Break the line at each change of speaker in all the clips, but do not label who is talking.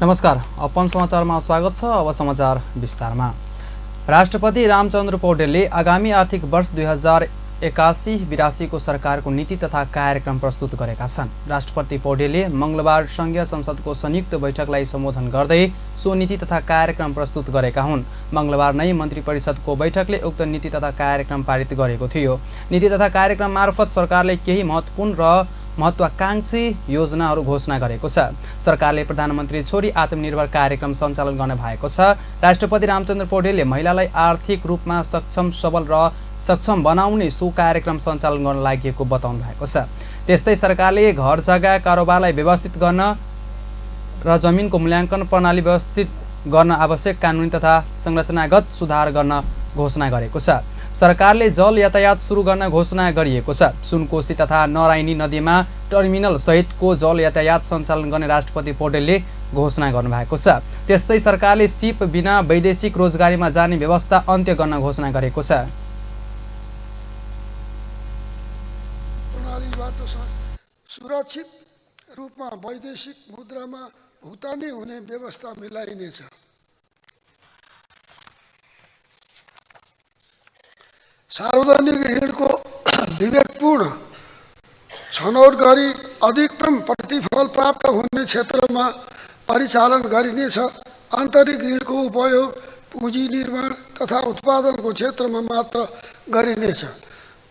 नमस्कार, अपन समाचारमा स्वागत छ। अब समाचार विस्तारमा। राष्ट्रपति रामचन्द्र पौडेलले आगामी आर्थिक वर्ष 2081-82 को सरकारको नीति तथा कार्यक्रम प्रस्तुत गरेका छन्। राष्ट्रपति पौडेलले मंगलबार संघीय संसदको संयुक्त बैठकलाई सम्बोधन गर्दै सो नीति तथा कार्यक्रम प्रस्तुत गरेका हुन्। मंगलबार नै मन्त्री परिषदको बैठकले उक्त नीति तथा कार्यक्रम पारित गरेको थियो। नीति तथा कार्यक्रम मार्फत सरकारले केही महत्त्वपूर्ण र महत्वाकांक्षी योजनाहरू घोषणा गरेको छ। सरकारले प्रधानमन्त्री छोरी आत्मनिर्भर कार्यक्रम सञ्चालन गर्ने भएको छ। राष्ट्रपति रामचन्द्र पौडेलले महिलालाई आर्थिक रूपमा सक्षम, सबल र सक्षम बनाउने सो कार्यक्रम सञ्चालन गर्न लागि बताउनु भएको छ। त्यस्तै सरकारले घर जग्गा कारोबारलाई व्यवस्थित गर्न र जमिनको मूल्याङ्कन प्रणाली व्यवस्थित गर्न आवश्यक कानुनी तथा संरचनागत सुधार गर्न घोषणा गरेको छ। सरकारले जल यातायात सुरु गर्न घोषणा गरिएको छ। सुनकोशी तथा नरायणी नदीमा टर्मिनल सहितको जल यातायात सञ्चालन गर्ने राष्ट्रपति पौडेलले घोषणा गर्नुभएको छ। त्यस्तै सरकारले सिप बिना वैदेशिक रोजगारीमा जाने व्यवस्था अन्त्य गर्न घोषणा गरेको छ।
प्रणालीबाट सुरक्षित रूपमा वैदेशिक मुद्रामा भुक्तानी हुने व्यवस्था मिलाइनेछ। सार्वजनिक ऋणको विवेकपूर्ण छनौट गरी अधिकतम प्रतिफल प्राप्त हुने क्षेत्रमा परिचालन गरिनेछ। आन्तरिक ऋणको उपयोग पुँजी निर्माण तथा उत्पादनको क्षेत्रमा मात्र गरिनेछ।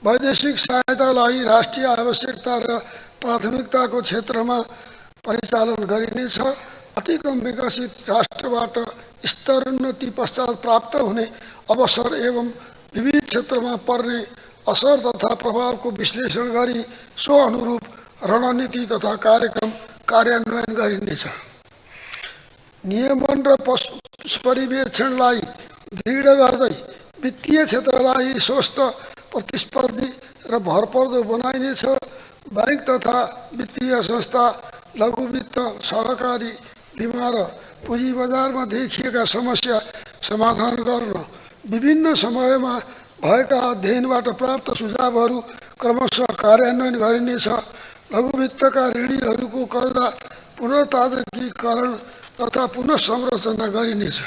वैदेशिक सहायतालाई राष्ट्रिय आवश्यकता र प्राथमिकताको क्षेत्रमा परिचालन गरिनेछ। अति कम विकसित राष्ट्रबाट स्तरोन्नति पश्चात प्राप्त हुने अवसर एवं विविध क्षेत्रमा पर्ने असर तथा प्रभावको विश्लेषण गरी सो अनुरूप रणनीति तथा कार्यक्रम कार्यान्वयन गरिनेछ। नियमन र परिवेक्षणलाई दृढ गर्दै वित्तीय क्षेत्रलाई स्वस्थ, प्रतिस्पर्धी र भरपर्दो बनाइनेछ। बैंक तथा वित्तीय संस्था, लघु वित्त, सहकारी, बीमा र पुँजी बजारमा देखिएका समस्या समाधान गर्न विभिन्न समयमा भएका अध्ययनबाट प्राप्त सुझावहरू क्रमशः कार्यान्वयन गरिनेछ। लघु वित्तका ऋणीहरूको कर्जा पुनर्ताजकीकरण तथा पुनः संरचना गरिनेछ।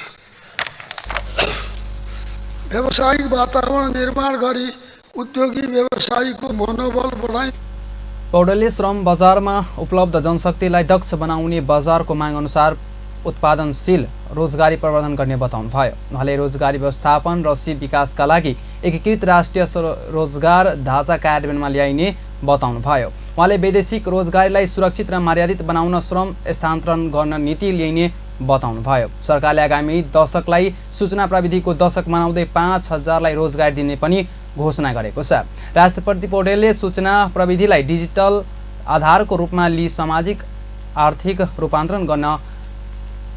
व्यावसायिक वातावरण निर्माण गरी उद्योगी व्यवसायीको मनोबल बढाइ।
पौडेलले श्रम बजारमा उपलब्ध जनशक्तिलाई दक्ष बनाउने, बजारको माग अनुसार उत्पादनशील रोजगारी प्रवर्धन गर्ने बताउनु भयो। उहाँले रोजगारी व्यवस्थापन र सिप विकासका लागि एकीकृत राष्ट्रिय रोजगार ढाँचा कार्यान्वयनमा ल्याइने बताउनु भयो। उहाँले वैदेशिक रोजगारीलाई सुरक्षित र मर्यादित बनाउन श्रम स्थानान्तरण गर्न नीति ल्याइने बताउनु भयो। सरकारले आगामी दशकलाई सूचना प्रविधिको दशक मनाउँदै 5000लाई रोजगारी दिने पनि घोषणा गरेको छ। राष्ट्रपति पौडेलले सूचना प्रविधिलाई डिजिटल आधारको रूपमा लिई सामाजिक आर्थिक रूपान्तरण गर्न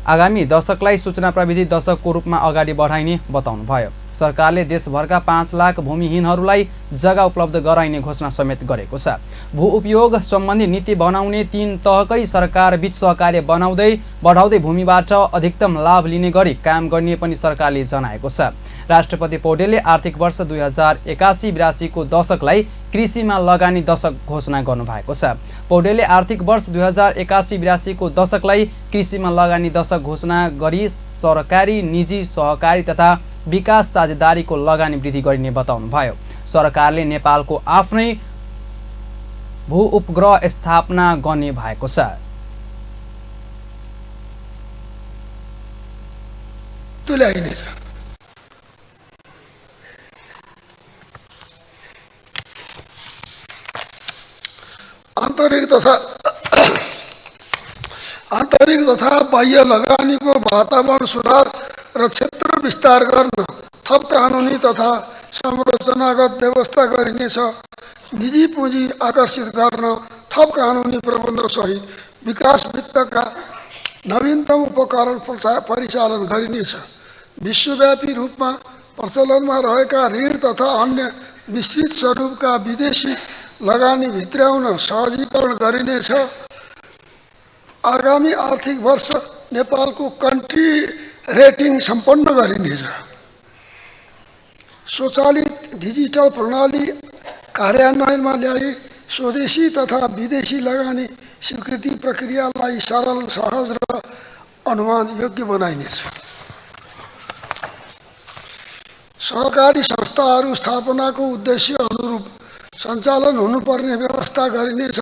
आगामी दशकलाई सूचना प्रविधि दशकको रूपमा अगाडि बढाइने बताउनु भयो। सरकारले देशभरका 5 लाख भूमिहीनहरूलाई जग्गा उपलब्ध गराइने घोषणा समेत गरेको छ। भू उपयोग सम्बन्धी नीति बनाउने 3 तहकै सरकार बीच सहकार्य बढाउँदै भूमिबाट अधिकतम लाभ लिने गरी काम गर्ने पनि सरकारले जनाएको छ। राष्ट्रपति पौडेलले आर्थिक वर्ष 2081-82 को दशकलाई कृषिमा लगानी दशक घोषणा गर्नुभएको छ। पौडेलले आर्थिक वर्ष 2081-82 को दशकलाई कृषिमा लगानी दशक घोषणा गरी सरकारी, निजी, सहकारी तथा विकास साझेदारीको लगानी वृद्धि गरिने बताउनु भयो। सरकारले नेपालको आफ्नै भू उपग्रह स्थापना गर्ने भएको छ।
आन्तरिक तथा बाह्य लगानीको वातावरण सुधार र क्षेत्र विस्तार गर्न थप कानुनी तथा संरचनागत व्यवस्था गरिनेछ। निजी पुँजी आकर्षित गर्न थप कानुनी प्रबन्धसहित विकास वित्तका नवीनतम उपकरण परिचालन गरिनेछ। विश्वव्यापी रूपमा प्रचलनमा रहेका ऋण तथा अन्य विस्तृत स्वरूपका विदेशी लगानी भित्र्याउन सहजीकरण गरिनेछ। आगामी आर्थिक वर्ष नेपालको कन्ट्री रेटिङ सम्पन्न गरिनेछ। स्वचालित डिजिटल प्रणाली कार्यान्वयनमा ल्याई स्वदेशी तथा विदेशी लगानी स्वीकृति प्रक्रियालाई सरल, सहज र अनुमान योग्य बनाइनेछ। सहकारी संस्थाहरू स्थापनाको उद्देश्य अनुरूप सञ्चालन हुनुपर्ने व्यवस्था गरिनेछ।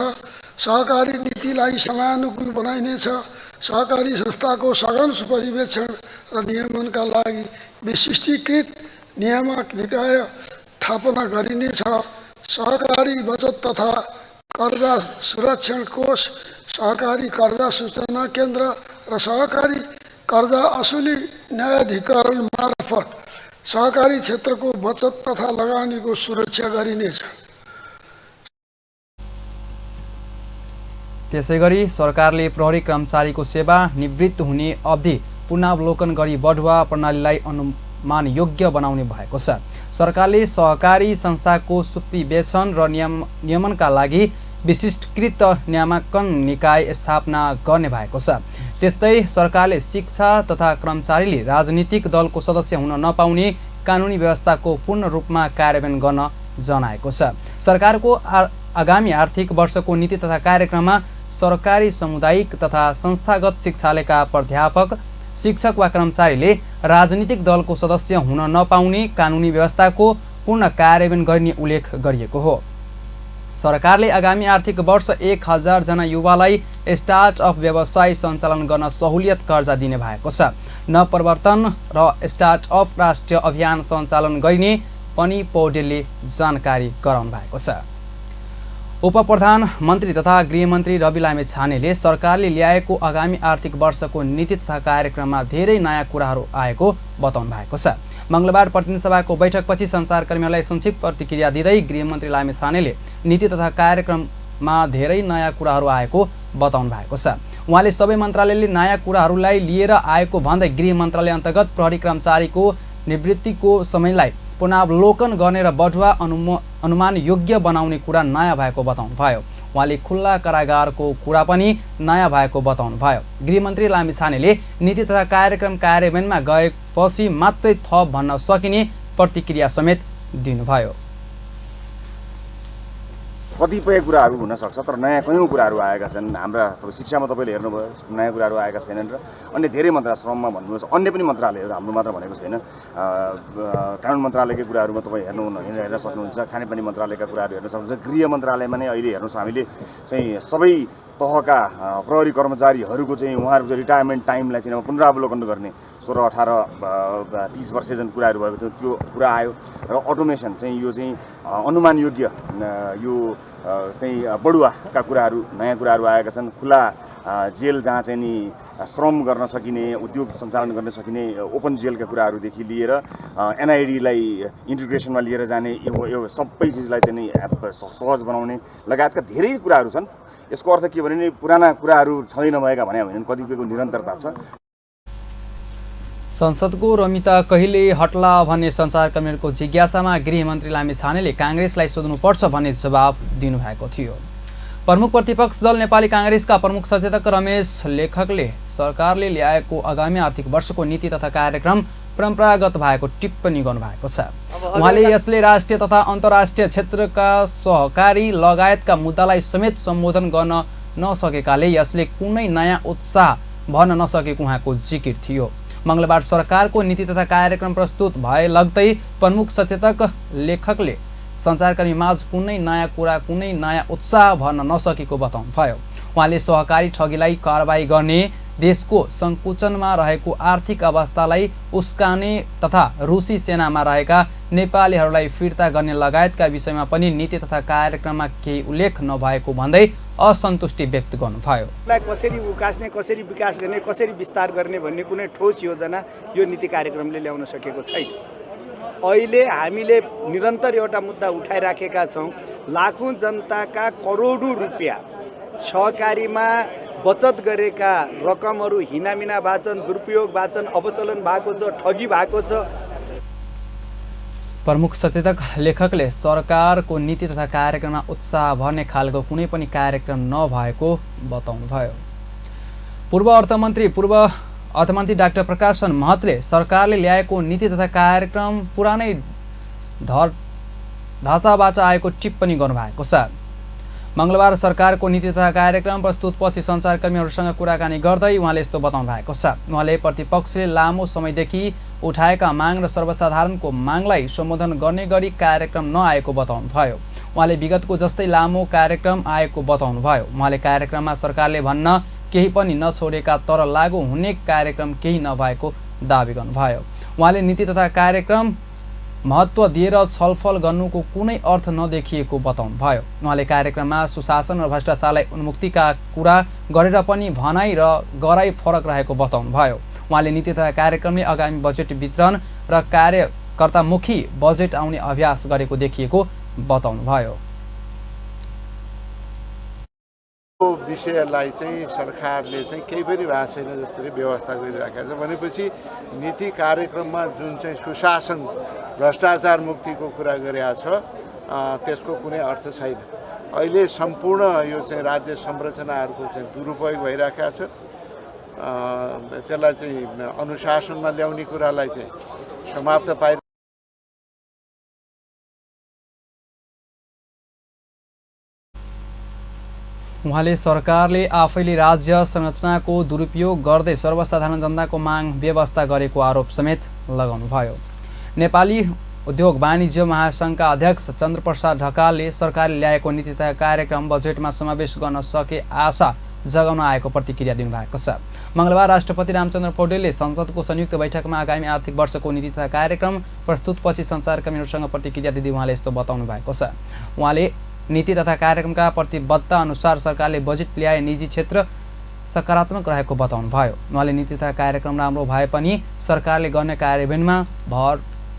सहकारी नीतिलाई समयानुकूल बनाइनेछ। सहकारी संस्थाको सघन परिवेक्षण र नियमनका लागि विशिष्टीकृत नियामक निकाय स्थापना गरिनेछ। सहकारी बचत तथा कर्जा सुरक्षण कोष, सहकारी कर्जा सूचना केन्द्र र सहकारी कर्जा असुली न्यायाधिकरण मार्फत सहकारी क्षेत्रको बचत तथा लगानीको सुरक्षा गरिनेछ।
त्यसैगरी सरकारले प्रहरी कर्मचारीको सेवा निवृत्त हुने अवधि पुनरावलोकन गरी बढुवा प्रणालीलाई अनुमान योग्य बनाउने भएको छ। सरकारले सहकारी संस्थाको सुविवेचन र नियमनका लागि विशिष्टकृत नियामकन निकाय स्थापना गर्ने भएको छ। त्यस्तै सरकारले शिक्षा तथा कर्मचारीले राजनीतिक दलको सदस्य हुन नपाउने कानुनी व्यवस्थाको पूर्ण रूपमा कार्यान्वयन गर्न जनाएको छ। सरकारको आगामी आर्थिक वर्षको नीति तथा कार्यक्रममा सरकारी सामुदायिक तथा संस्थागत शिक्षालयका प्राध्यापक, शिक्षक वा कर्मचारीले राजनीतिक दलको सदस्य हुन नपाउने कानुनी व्यवस्थाको पूर्ण कार्यान्वयन गर्ने उल्लेख गरिएको हो। सरकारले आगामी आर्थिक वर्ष 1000 जना युवालाई स्टार्टअप व्यवसाय सञ्चालन गर्न सहुलियत कर्जा दिने भएको छ। नवप्रवर्तन र स्टार्टअप राष्ट्रिय अभियान सञ्चालन गरिने पनि पौडेलले जानकारी गराउनु भएको छ। उपप्रधानमन्त्री तथा गृहमन्त्री रवि लामिछानेले सरकारले ल्याएको आगामी आर्थिक वर्षको नीति तथा कार्यक्रममा धेरै नयाँ कुराहरू आएको बताउनु भएको छ। मंगलबार प्रतिनिधि सभाको बैठकपछि सञ्चारकर्मीहरूलाई संक्षिप्त प्रतिक्रिया दिँदै गृहमन्त्री लामिछानेले नीति तथा कार्यक्रममा धेरै नयाँ कुराहरू आएको बताउनु भएको छ। उहाँले सबै मन्त्रालयले नयाँ कुराहरूलाई लिएर आएको भन्दै गृह मन्त्रालय अन्तर्गत प्रहरी कर्मचारीको निवृत्तिको समयलाई पुनरावलोकन गर्ने र बढुवा अनुमान योग्य बनाउने कुरा नयाँ भएको बताउनु भयो। उहाँले खुल्ला कारागारको कुरा पनि नयाँ भएको बताउनु भयो। गृहमन्त्री लामिछानेले नीति तथा कार्यक्रम कार्यान्वयनमा गएपछि मात्रै थप भन्न सकिने प्रतिक्रिया समेत दिनुभयो।
कतिपय कुराहरू हुन सक्छ, तर नयाँ कयौँ कुराहरू आएका छन्। हाम्रा शिक्षामा तपाईँले हेर्नुभयो नयाँ कुराहरू आएका छैनन् र अन्य धेरै मन्त्रालय, श्रममा भन्नुहोस्, अन्य पनि मन्त्रालयहरू, हाम्रो मात्र भनेको छैन, कानुन मन्त्रालयकै कुराहरूमा तपाईँ हेर्न सक्नुहुन्छ, खानेपानी मन्त्रालयका कुराहरू हेर्न सक्नुहुन्छ। गृह मन्त्रालयमा नै अहिले हेर्नुहोस् हामीले चाहिँ सबै तहका प्रहरी कर्मचारीहरूको चाहिँ उहाँहरूको रिटायरमेन्ट टाइमलाई चाहिँ पुनरावलोकन गर्ने 16, 18, 30 वर्ष जुन कुराहरू भएको थियो त्यो कुरा आयो र अटोमेसन चाहिँ यो चाहिँ अनुमान योग्य यो चाहिँ बढुवाका कुराहरू, नयाँ कुराहरू आएका छन्। खुला जेल जहाँ चाहिँ नि श्रम गर्न सकिने, उद्योग सञ्चालन गर्न सकिने ओपन जेलका कुराहरूदेखि लिएर एनआइडीलाई इन्टिग्रेसनमा लिएर जाने यो सबै चिजलाई चाहिँ नि सहज बनाउने लगायतका धेरै कुराहरू छन्। यसको अर्थ के भने नि पुराना कुराहरू छँदै नभएका भने होइन, कतिपयको निरन्तरता छ।
संसदको रमिता कहिले हट्ला भन्ने सञ्चारकर्मीहरूको जिज्ञासामा गृहमन्त्री लामिछानेले काङ्ग्रेसलाई सोध्नुपर्छ भन्ने जवाब दिनुभएको थियो। प्रमुख प्रतिपक्ष दल नेपाली काङ्ग्रेसका प्रमुख सचेतक रमेश लेखकले सरकारले ल्याएको आगामी आर्थिक वर्षको नीति तथा कार्यक्रम परम्परागत भएको टिप्पणी गर्नुभएको छ। उहाँले यसले राष्ट्रिय तथा अन्तर्राष्ट्रिय क्षेत्रका सहकारी लगायतका मुद्दालाई समेत सम्बोधन गर्न नसकेकाले यसले कुनै नयाँ उत्साह भर्न नसकेको उहाँको जिकिर थियो। मंगलबार सरकारको नीति तथा कार्यक्रम प्रस्तुत भए लाग्दै प्रमुख सचेतक लेखकले सञ्चारकर्मी माझ कुनै नयाँ कुरा, कुनै नयाँ उत्साह भर्न नसकेको बताउनु भयो। उहाँले सहकारी ठगीलाई कारबाही गर्ने, देशको सङ्कुचनमा रहेको आर्थिक अवस्थालाई उस्काने तथा रुसी सेनामा रहेका नेपालीहरूलाई फिर्ता गर्ने लगायतका विषयमा पनि नीति तथा कार्यक्रममा केही उल्लेख नभएको भन्दै असन्तुष्टि व्यक्त गर्नुभयो।
कसरी उकास्ने, कसरी विकास गर्ने, कसरी विस्तार गर्ने भन्ने कुनै ठोस योजना यो नीति कार्यक्रमले ल्याउन सकेको छैन। अहिले हामीले निरन्तर एउटा मुद्दा उठाइराखेका छौँ, लाखौँ जनताका करोडौँ रुपियाँ सहकारीमा बचत गरेका रकमहरू हिनामिना वाचन, दुरुपयोग वाचन, अपचलन भएको छ, ठगी भएको छ।
प्रमुख सचेतक लेखकले सरकारको नीति तथा कार्यक्रममा उत्साह भर्ने खालको कुनै पनि कार्यक्रम नभएको बताउनुभयो। पूर्व अर्थमन्त्री डाक्टर प्रकाशन महतले सरकारले ल्याएको नीति तथा कार्यक्रम पुरानै ढाँचाबाट आएको टिप्पणी गर्नुभएको छ। मङ्गलबार सरकारको नीति तथा कार्यक्रम प्रस्तुतपछि सञ्चारकर्मीहरूसँग कुराकानी गर्दै उहाँले यस्तो बताउनु भएको छ। उहाँले प्रतिपक्षले लामो समयदेखि उठाएका माग र सर्वसाधारणको मागलाई सम्बोधन गर्ने गरी कार्यक्रम नआएको बताउनुभयो। उहाँले विगतको जस्तै लामो कार्यक्रम आएको बताउनुभयो। उहाँले कार्यक्रममा सरकारले भन्न केही पनि नछोडेका तर लागू हुने कार्यक्रम केही नभएको दावी गर्नुभयो। उहाँले नीति तथा कार्यक्रम महत्त्व दिएर छलफल गर्नुको कुनै अर्थ नदेखिएको बताउनुभयो। उहाँले कार्यक्रममा सुशासन र भ्रष्टाचारलाई उन्मुक्तिका कुरा गरेर पनि भनाइ र गराइ फरक रहेको बताउनुभयो। उहाँले नीति तथा कार्यक्रमले आगामी बजेट वितरण र कार्यकर्तामुखी बजेट आउने अभ्यास गरेको देखिएको बताउनुभयो।
विषयलाई चाहिँ सरकारले चाहिँ केही पनि भएको छैन जसरी व्यवस्था गरिराखेको छ भनेपछि नीति कार्यक्रममा जुन चाहिँ सुशासन भ्रष्टाचार मुक्तिको कुरा गरेको छ त्यसको कुनै अर्थ छैन। अहिले सम्पूर्ण यो चाहिँ राज्य संरचनाहरूको चाहिँ दुरुपयोग भइराखेको छ। त्यसलाई चाहिँ अनुशासनमा ल्याउने कुरालाई चाहिँ समाप्त पाइ
उहाँले सरकारले आफैले राज्य संरचनाको दुरुपयोग गर्दै सर्वसाधारण जनताको माग व्यवस्था गरेको आरोप समेत लगाउनुभयो। नेपाली उद्योग वाणिज्य महासङ्घका अध्यक्ष चन्द्रप्रसाद ढकालले सरकारले ल्याएको नीति तथा कार्यक्रम बजेटमा समावेश गर्न सके आशा जगाउन आएको प्रतिक्रिया दिनुभएको छ। मङ्गलबार राष्ट्रपति रामचन्द्र पौडेलले संसदको संयुक्त बैठकमा आगामी आर्थिक वर्षको नीति तथा कार्यक्रम प्रस्तुतपछि सञ्चारकर्मीहरूसँग प्रतिक्रिया दिँदै उहाँले यस्तो बताउनु भएको छ। उहाँले नीति तथा कार्यक्रमका प्रतिबद्धता अनुसार सरकारले बजेट ल्याए निजी क्षेत्र सकारात्मक रहेको बताउनुभयो। उहाँले नीति तथा कार्यक्रम राम्रो भए पनि सरकारले गर्ने कार्यान्वयनमा भर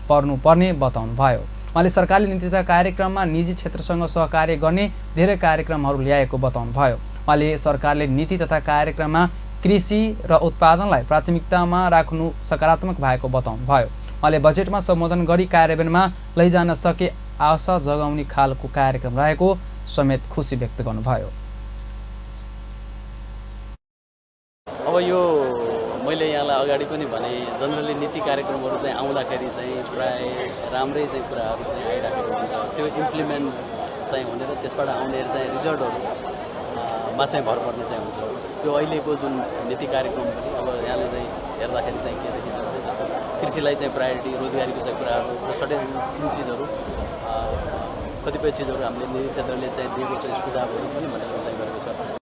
पर्नुपर्ने बताउनुभयो। उहाँले सरकारले नीति तथा कार्यक्रममा निजी क्षेत्रसँग सहकार्य गर्ने धेरै कार्यक्रमहरू ल्याएको बताउनुभयो। उहाँले सरकारले नीति तथा कार्यक्रममा कृषि र उत्पादनलाई प्राथमिकतामा राख्नु सकारात्मक भएको बताउनुभयो। उहाँले बजेटमा सम्बोधन गरी कार्यान्वयनमा लैजान सके आशा जगाउने खालको कार्यक्रम रहेको समेत खुसी व्यक्त गर्नुभयो।
अब यो मैले यहाँलाई अगाडि पनि भने जनरली नीति कार्यक्रमहरू चाहिँ आउँदाखेरि चाहिँ प्राय राम्रै चाहिँ कुराहरू चाहिँ आइराखेको हुन्छ। त्यो इम्प्लिमेन्ट चाहिँ हुने र त्यसबाट आउने चाहिँ रिजल्टहरूमा चाहिँ भर पर्ने चाहिँ हुन्छ। त्यो अहिलेको जुन नीति कार्यक्रम पनि अब यहाँले चाहिँ हेर्दाखेरि चाहिँ के देखिन्छ कृषिलाई चाहिँ प्रायोरिटी, रोजगारीको चाहिँ कुराहरू र सर्टेन चिजहरू कतिपय चिजहरू हामीले निजी क्षेत्रले चाहिँ दिएको चाहिँ सुझावहरू पनि भनेर चाहिँ गरेको छ।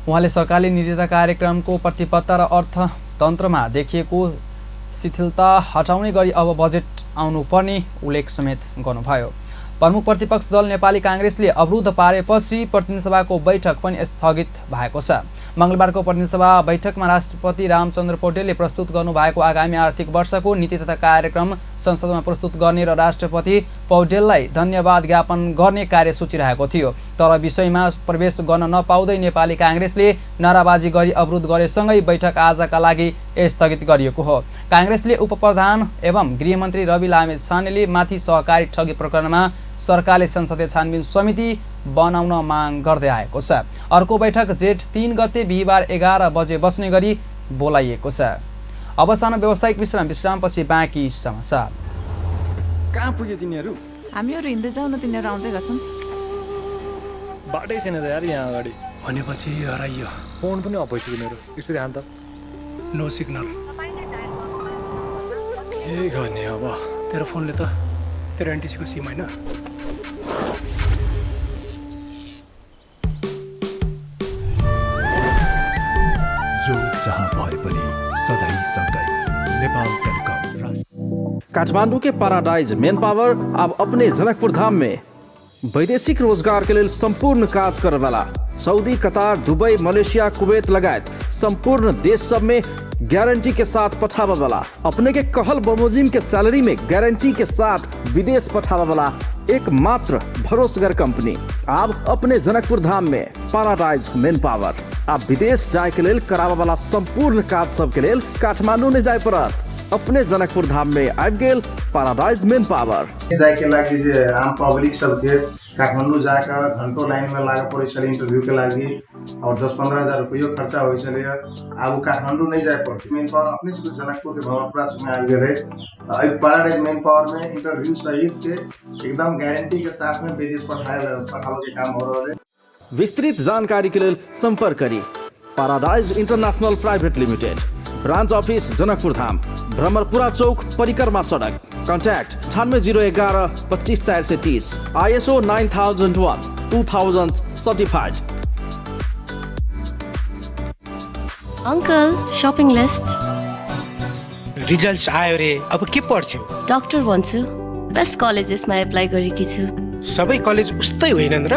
उहाँले सरकारले नीति तथा कार्यक्रमको प्रतिबद्धता र अर्थतन्त्रमा देखिएको शिथिलता हटाउने गरी अब बजेट आउनुपर्ने उल्लेख समेत गर्नुभयो। प्रमुख प्रतिपक्ष दल नेपाली काङ्ग्रेसले अवरुद्ध पारेपछि प्रतिनिधि सभाको बैठक पनि स्थगित भएको छ। मङ्गलबारको प्रतिनिधि सभा बैठकमा राष्ट्रपति रामचन्द्र पौडेलले प्रस्तुत गर्नुभएको आगामी आर्थिक वर्षको नीति तथा कार्यक्रम संसदमा प्रस्तुत गर्ने र राष्ट्रपति पौडेललाई धन्यवाद ज्ञापन गर्ने कार्यसूची रहेको थियो। तर विषयमा प्रवेश गर्न नपाउँदै नेपाली काङ्ग्रेसले नाराबाजी गरी अवरुद्ध गरेसँगै बैठक आजका लागि स्थगित गरिएको हो। काङ्ग्रेसले उपप्रधान एवं गृहमन्त्री रवि लामिछानेले माथि सहकारी ठगी प्रकरणमा सरकारले संसदीय छानबिन समिति बनाउन माग गर्दै आएको छ। अर्को बैठक जेठ 3 गते बिहिबार 11 बजे बस्ने गरी बोलाइएको छ। अब सानो व्यावसायिक विश्रामपछि बाँकी समाचार।
कहाँ पुग्यो तिनीहरू?
हामीहरू हिँड्दै जाउँ न, तिनीहरू आउँदै गर्छन्।
बाटै छैन त यार यहाँ अगाडि।
भनेपछि हराइयो।
फोन पनि अफिसको मेरो यसरी हान त।
No signal. के गर्ने अब? तेरो फोनले त तेरो एनटिसीको सिम होइन?
जो जहाँ भए पनि सधैँ सँगै नेपाल टेलिकम।
काठमांडू के पैराडाइज मेन पावर अब अपने जनकपुर धाम में वैदेशिक रोजगार के लिए संपूर्ण कार्य करे वाला Saudi, Qatar, Dubai, Malaysia, Kuwait लगायत संपूर्ण देश सब में गारंटी के साथ पठावा वाला, अपने के कहल बमोजिम के सैलरी में गारंटी के साथ विदेश पठावा वाला एकमात्र भरोसेगर कंपनी अब अपने जनकपुर धाम में पैराडाइज मेन पावर। आप विदेश जाए के लिए करावा वाला संपूर्ण कार्य सब के लिए काठमांडू ने जाए पड़त अपने जनकपुर धाम में आबि गेल पैराडाइज मेन पावर।
जाए के लागि आम पब्लिक सब के काठमाडौँ जाकर घंटों लाइन में लाग पड़े इंटरव्यू के लगी और 10-15 हजार रुपये खर्चा हो अब काठमाडौँ नहीं जाए पड़ती मेन पावर अपने से जनकपुर के भवनपुरा में आ गए पैराडाइज मेन पावर में इंटरव्यू सहित के एकदम गारंटी के साथ में विदेश पठाने के काम हो रहा है।
विस्तृत जानकारी के लिए संपर्क करी paradise international private limited, branch office Janakpur Dham, Bhramarpura Chowk, परिक्रमा सड़क। Contact 9801-25430, ISO 9001-2000 certified.
Uncle shopping list
results आयो रे, अब के पढ्छौ?
डाक्टर बन्छु। बेस्ट कलेजेसमा एप्लाई गरेकी छु।
सबै कलेज उस्तै होइनन् र?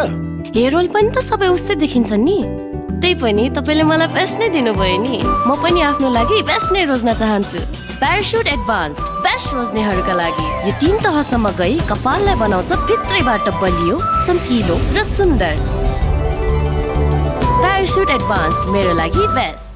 हेरोल पनि त सबै उस्तै देखिन्छन् नि। त्यही पनि तपाईले मलाई बेस्ट नै दिनुभयो नि। म पनि आफ्नो लागि बेस्ट नै रोज्न चाहन्छु। प्याराशुट एडभान्स्ड, बेस्ट रोज्नेहरूका लागि। यो 3 तहसम्म गई कपाललाई बनाउँछ भित्रैबाट बलियो, चम्किलो र सुन्दर। प्याराशुट एडभान्स्ड मेरो लागि बेस्ट।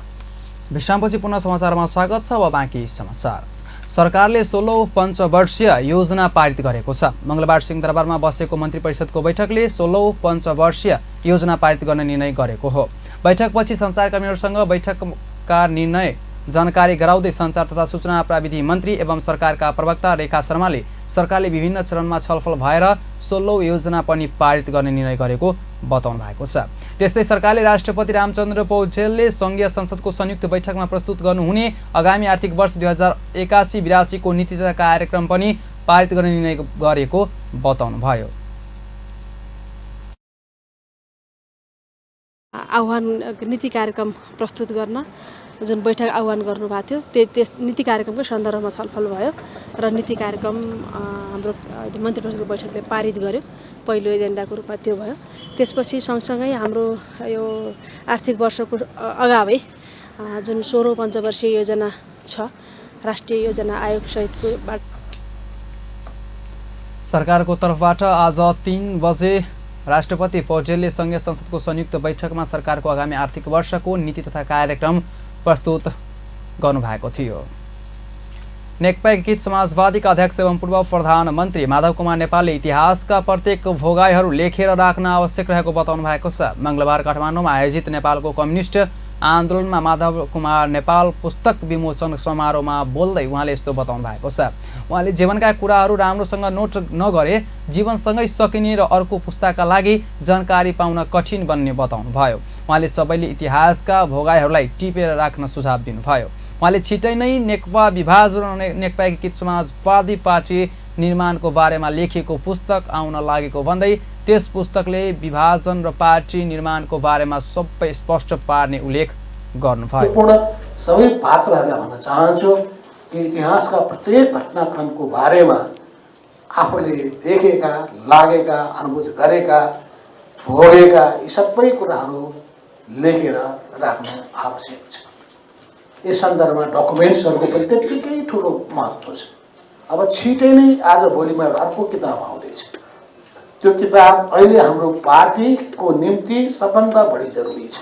विश्रामपछि पुनः समाचारमा स्वागत छ। अब बाँकी समाचार। सरकारले 16औं पञ्चवर्षीय योजना पारित गरेको छ। मंगलबार सिंहदरबारमा बसेको मन्त्री परिषदको बैठकले 16औं पञ्चवर्षीय योजना पारित गर्ने निर्णय गरेको हो। बैठकपछि सञ्चारकर्मीहरूसँग बैठकका निर्णय जानकारी गराउँदै सञ्चार तथा सूचना प्राविधि मन्त्री एवं सरकारका प्रवक्ता रेखा शर्माले सरकारले विभिन्न चरणमा छलफल भएर 16औं योजना पनि पारित गर्ने निर्णय गरेको बताउनु भएको छ। त्यस्तै सरकारले राष्ट्रपति रामचन्द्र पौडेलले संघीय संसदको संयुक्त बैठकमा प्रस्तुत गर्नुहुने आगामी आर्थिक वर्ष 2081-82 को नीति तथा कार्यक्रम पनि पारित गर्ने निर्णय गरेको बताउनु भयो।
आह्वान नीति कार्यक्रम प्रस्तुत गर्न जुन बैठक आह्वान गर्नुभएको थियो त्यस नीति कार्यक्रमको सन्दर्भमा छलफल भयो र नीति कार्यक्रम हाम्रो मन्त्री परिषदको बैठकले पारित गर्यो। पहिलो एजेन्डाको रूपमा त्यो भयो। त्यसपछि सँगसँगै हाम्रो यो आर्थिक वर्षको अगावै जुन 16औं पञ्चवर्षीय योजना छ, राष्ट्रिय योजना आयोग सहितको
सरकारको तर्फबाट आज 3 बजे राष्ट्रपति पौडेलले संघीय संसदको संयुक्त बैठकमा सरकारको आगामी आर्थिक वर्षको नीति तथा कार्यक्रम प्रस्तुत गर्नुभएको थियो। नेकपा एकीकृत समाजवादीका अध्यक्ष एवं पूर्व प्रधानमन्त्री माधव कुमार नेपालले इतिहासका प्रत्येक भोगाईहरू लेखेर राख्न आवश्यक रहेको बताउनु भएको छ। मंगलबार काठमाडौँमा आयोजित नेपालको कम्युनिस्ट आन्दोलनमा माधव कुमार नेपाल पुस्तक विमोचन समारोहमा बोल्दै उहाँले यस्तो बताउनु भएको छ। उहाँले जीवनका कुराहरू राम्रोसँग नोट नगरे जीवनसँगै सकिने र अर्को पुस्ताका लागि जानकारी पाउन कठिन बन्ने बताउनु भयो। उहाँले सबैले इतिहासका भोगाईहरूलाई टिपेर राख्न सुझाव दिनुभयो। उहाँले छिटै नै नेकपा विभाजन र नेकपा एकीकृत समाजवादी पार्टी निर्माणको बारेमा लेखिएको पुस्तक आउन लागेको भन्दै त्यस पुस्तकले विभाजन र पार्टी निर्माणको बारेमा सबै स्पष्ट पार्ने उल्लेख गर्नुभयो।
सबै पात्रहरूलाई भन्न चाहन्छु कि इतिहासका प्रत्येक घटनाक्रमको बारेमा आफूले देखेका, लागेका, अनुभूत गरेका, भोगेका यी सबै कुराहरू लेखेर राख्नु आवश्यक छ। यस सन्दर्भमा डकुमेन्ट्सहरूको पनि त्यत्तिकै ठुलो महत्त्व छ। अब छिटै नै आज भोलिमा एउटा अर्को किताब आउँदैछ। त्यो किताब अहिले हाम्रो पार्टीको निम्ति सबभन्दा बढी जरुरी छ।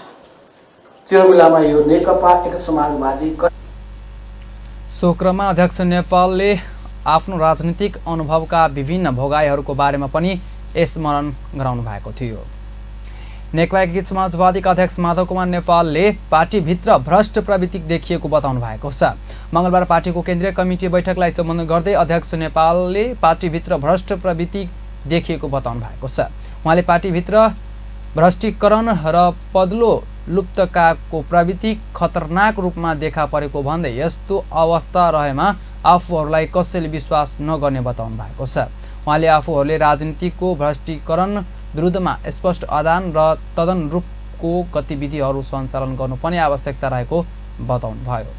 त्यो बेलामा यो नेकपा एकीकृत समाजवादी
सो क्रममा अध्यक्ष नेपालले आफ्नो राजनीतिक अनुभवका विभिन्न भोगाईहरूको बारेमा पनि स्मरण गराउनु भएको थियो। नेकपा एकीकृत समाजवादीका अध्यक्ष माधव कुमार नेपालले पार्टीभित्र भ्रष्ट प्रवृत्ति देखिएको बताउनु भएको छ। मंगलबार पार्टीको केन्द्रीय कमिटी बैठकलाई सम्बोधन गर्दै अध्यक्ष नेपालले पार्टीभित्र भ्रष्ट प्रवृत्ति देखिएको बताउनु भएको छ। उहाँले पार्टीभित्र भ्रष्टीकरण र पदलो लुप्तकाको प्रवृत्ति खतरनाक रूपमा देखा परेको भन्दै यस्तो अवस्था रहेमा आफूहरूलाई कसैले विश्वास नगर्ने बताउनु भएको छ। उहाँले आफूहरूले राजनीतिको भ्रष्टीकरण विरुद्धमा स्पष्ट अडान र तदनुरूपको गतिविधिहरू सञ्चालन गर्नुपर्ने आवश्यकता रहेको बताउनु भयो।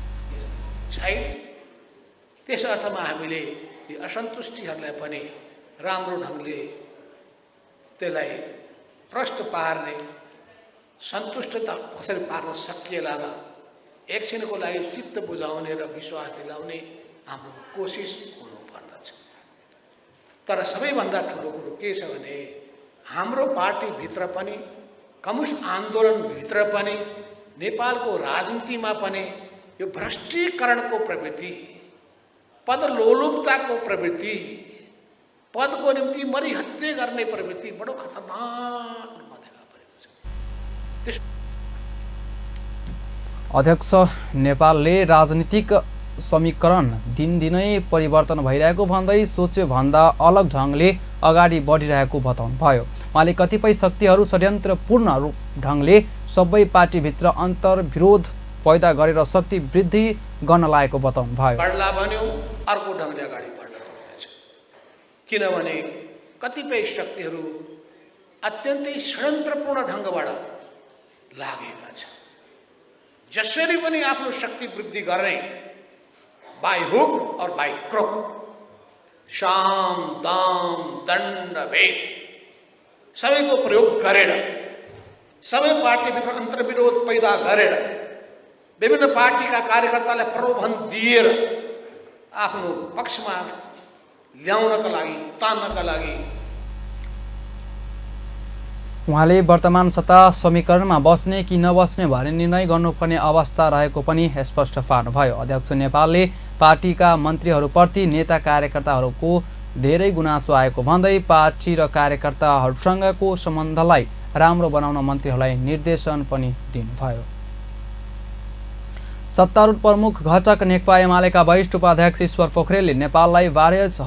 त्यस अर्थमा हामीले यी असन्तुष्टिहरूलाई पनि राम्रो ढङ्गले त्यसलाई प्रष्ट पार्ने, सन्तुष्टता कसरी पार्न सकिएला र एकछिनको लागि चित्त बुझाउने र विश्वास दिलाउने हाम्रो कोसिस हुनुपर्दछ। तर सबैभन्दा ठुलो कुरो के छ भने हाम्रो पार्टीभित्र पनि, कम्युनिस्ट आन्दोलनभित्र पनि, नेपालको राजनीतिमा पनि यो भ्रष्टीकरणको प्रवृत्ति, पदलोलुपताको प्रवृत्ति पदको निम्ति मरिहत्ते गर्ने प्रवृत्ति बडो खतरनाक रूपमा देखा परेको छ।
अध्यक्ष, नेपालले राजनीतिक समीकरण दिनदिनै परिवर्तन भइरहेको भन्दै सोचे भन्दा अलग ढङ्गले अगाडि बढिरहेको बताउनुभयो। उहाँले कतिपय शक्तिहरू षड्यन्त्रपूर्ण ढङ्गले सबै पार्टीभित्र अन्तर्विरोध पैदा गरेर शक्ति वृद्धि गर्न लागेको बताउनुभयो।
बढ्ला भन्यो अर्को ढङ्गले अगाडि बढ्न पर्नेछ, किनभने कतिपय शक्तिहरू अत्यन्तै षड्यन्त्रपूर्ण ढङ्गबाट लागेका छन्। जसरी पनि आफ्नो शक्ति वृद्धि गर्ने बाई हुक और बाई क्रुक, साम दाम दण्ड भेद सबैको प्रयोग गरेर सबै पार्टीभित्र अन्तर्विरोध पैदा गरेर विभिन्न पार्टीका कार्यकर्तालाई प्रलोभन दिएर आफ्नो पक्षमा ल्याउनका लागि, तान्नका लागि
उहाँले वर्तमान सत्ता समीकरणमा बस्ने कि नबस्ने भन्ने निर्णय गर्नुपर्ने अवस्था रहेको पनि स्पष्ट पार्नुभयो। अध्यक्ष, नेपालले पार्टीका मन्त्रीहरूप्रति नेता कार्यकर्ताहरूको धेरै गुनासो आएको भन्दै पार्टी र कार्यकर्ताहरूसँगको सम्बन्धलाई राम्रो बनाउन मन्त्रीहरूलाई निर्देशन पनि दिनुभयो। सत्तारूढ प्रमुख घटक नेकपा एमालेका वरिष्ठ उपाध्यक्ष ईश्वर पोखरेलले नेपाललाई वायरस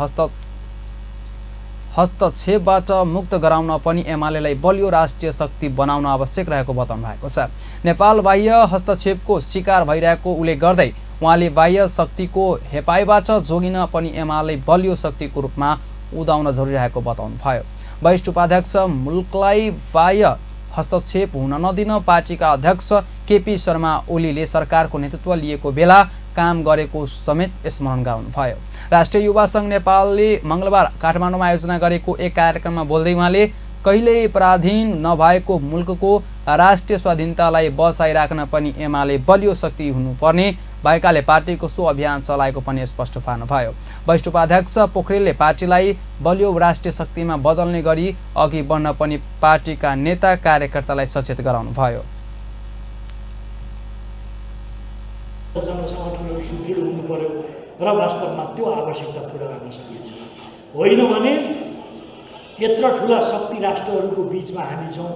हस्तक्षेपबाट मुक्त गराउन पनि एमालेलाई बलियो राष्ट्रिय शक्ति बनाउन आवश्यक रहेको बताउनु भएको छ। नेपाल बाह्य हस्तक्षेपको शिकार भइरहेको उल्लेख गर्दै उहाँले बाह्य शक्तिको हेपाइबाट जोगिन पनि एमाले बलियो शक्तिको रूपमा उदाउन जरुरी रहेको बताउनु भयो। वरिष्ठ उपाध्यक्ष मुलुकलाई बाह्य हस्तक्षेप हुन नदिन पार्टीका अध्यक्ष केपी शर्मा ओलीले सरकारको नेतृत्व लिएको बेला काम गरेको समेत स्मरण गराउनुभयो। राष्ट्रिय युवा सङ्घ नेपालले मङ्गलबार काठमाडौँमा आयोजना गरेको एक कार्यक्रममा बोल्दै उहाँले कहिल्यै पराधीन नभएको मुलुकको राष्ट्रिय स्वाधीनतालाई बचाइराख्न पनि एमाले बलियो शक्ति हुनुपर्ने भएकाले पार्टीको सो अभियान चलाएको पनि स्पष्ट पार्नुभयो। वरिष्ठ उपाध्यक्ष पोखरेलले पार्टीलाई बलियो राष्ट्रिय शक्तिमा बदल्ने गरी अघि बढ्न पनि पार्टीका नेता कार्यकर्तालाई सचेत गराउनुभयो।
जनसङ्गठनहरू सुदृढ हुनु पर्यो र वास्तवमा त्यो आवश्यकता पुरा गर्न सकिन्छ। होइन भने यत्र ठुला शक्ति राष्ट्रहरूको बिचमा हामी छौँ।